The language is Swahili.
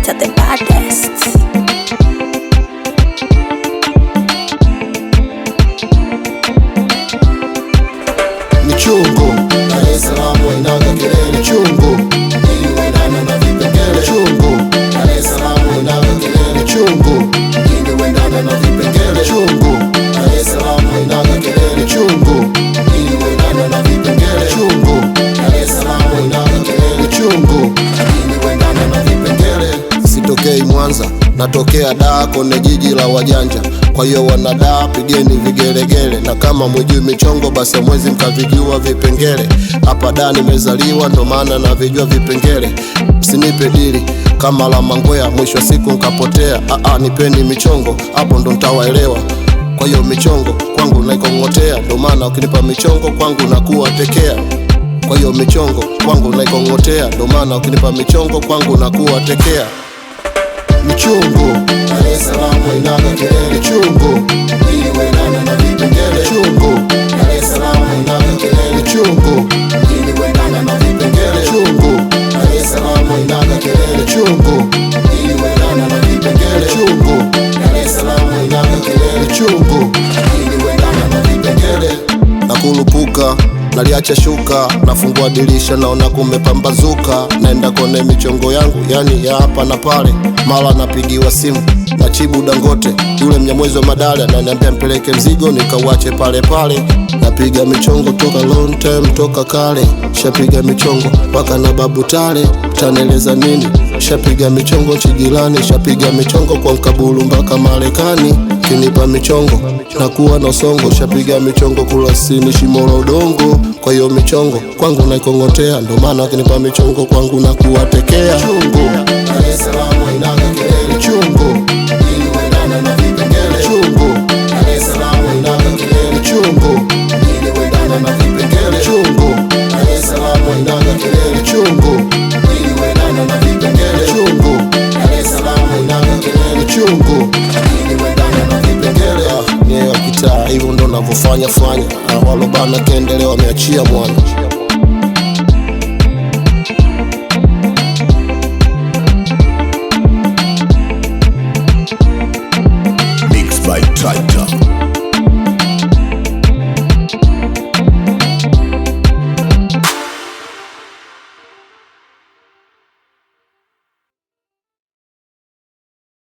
Tritta the baddest. Michongo Dar es Salaam inaga kelele chungu, ili uendane na vipengele chungu. Dar es Salaam inaga kelele chungu, ili uendane na vipengele chungu. Dar es Salaam inaga kelele chungu, ili uendane na vipengele chungu. Dar es Salaam inaga kelele chungu, ili uendane na vipengele. Sitokei Mwanza, natokea Dar, kone jiji la wajanja. Kwa hiyo wanadaa pigeni vigelegele, na kama mwijui michongo basi mwezi mkavijua vipengele. Hapa Dar nimezaliwa ndo maana navijua vipengele. Msinipe dili kama la Mangwea, mwisho siku nkapotea. Nipeni michongo, hapo ndo ntawaelewa. Kwa hiyo michongo kwangu naikong'otea, ndo maana ukinipa michongo kwangu nakuwa tekea. Kwa hiyo michongo kwangu naikong'otea, ndo maana ukinipa michongo kwangu nakuwa tekea. Michongo Dar es Salaam inaga kelele chungu, ili uendane na vipengele chungu. Dar es Salaam inaga kelele chungu, ili uendane na vipengele chungu. Dar es Salaam inaga kelele chungu, ili uendane na vipengele chungu. Dar es Salaam inaga kelele chungu, ili uendane na vipengele. Nakulupuka naliacha shuka, nafungua dirisha naona kumepambazuka. Naenda kone michongo yangu yani ya hapa na pale, mara napigiwa simu na Chibu Dangote, yule Mnyamwezi wa Madale, ananiambia mpeleke mzigo nikauache pale pale. Napiga michongo toka long time, toka kale. Shapiga michongo mpaka na Babu Tale, taneleza nini? Shapiga michongo chijilani, shapiga michongo kwa Mkabulu mpaka Marekani. Kinipa michongo nakuwa na songo, shapiga michongo Kurasini, Shimo la Udongo. Kwa hiyo michongo kwangu naikong'otea, ndo maana kinipa michongo kwangu nakuwa tekea. Chungu Dar es Salaam inaga kelele chungu, ili uendane na vipengele chungu. Dar es Salaam inaga kelele chungu, ili uendane na vipengele chungu. Dar es Salaam inaga kelele chungu, ili uendane na vipengele chungu. Dar es Salaam inaga kelele chungu, ili uendane na vipengele. Nyewe wa kitaa hivyo ndo navyofanya fanya. Walobana kendele wameachia mwana. Mixed by Tritta.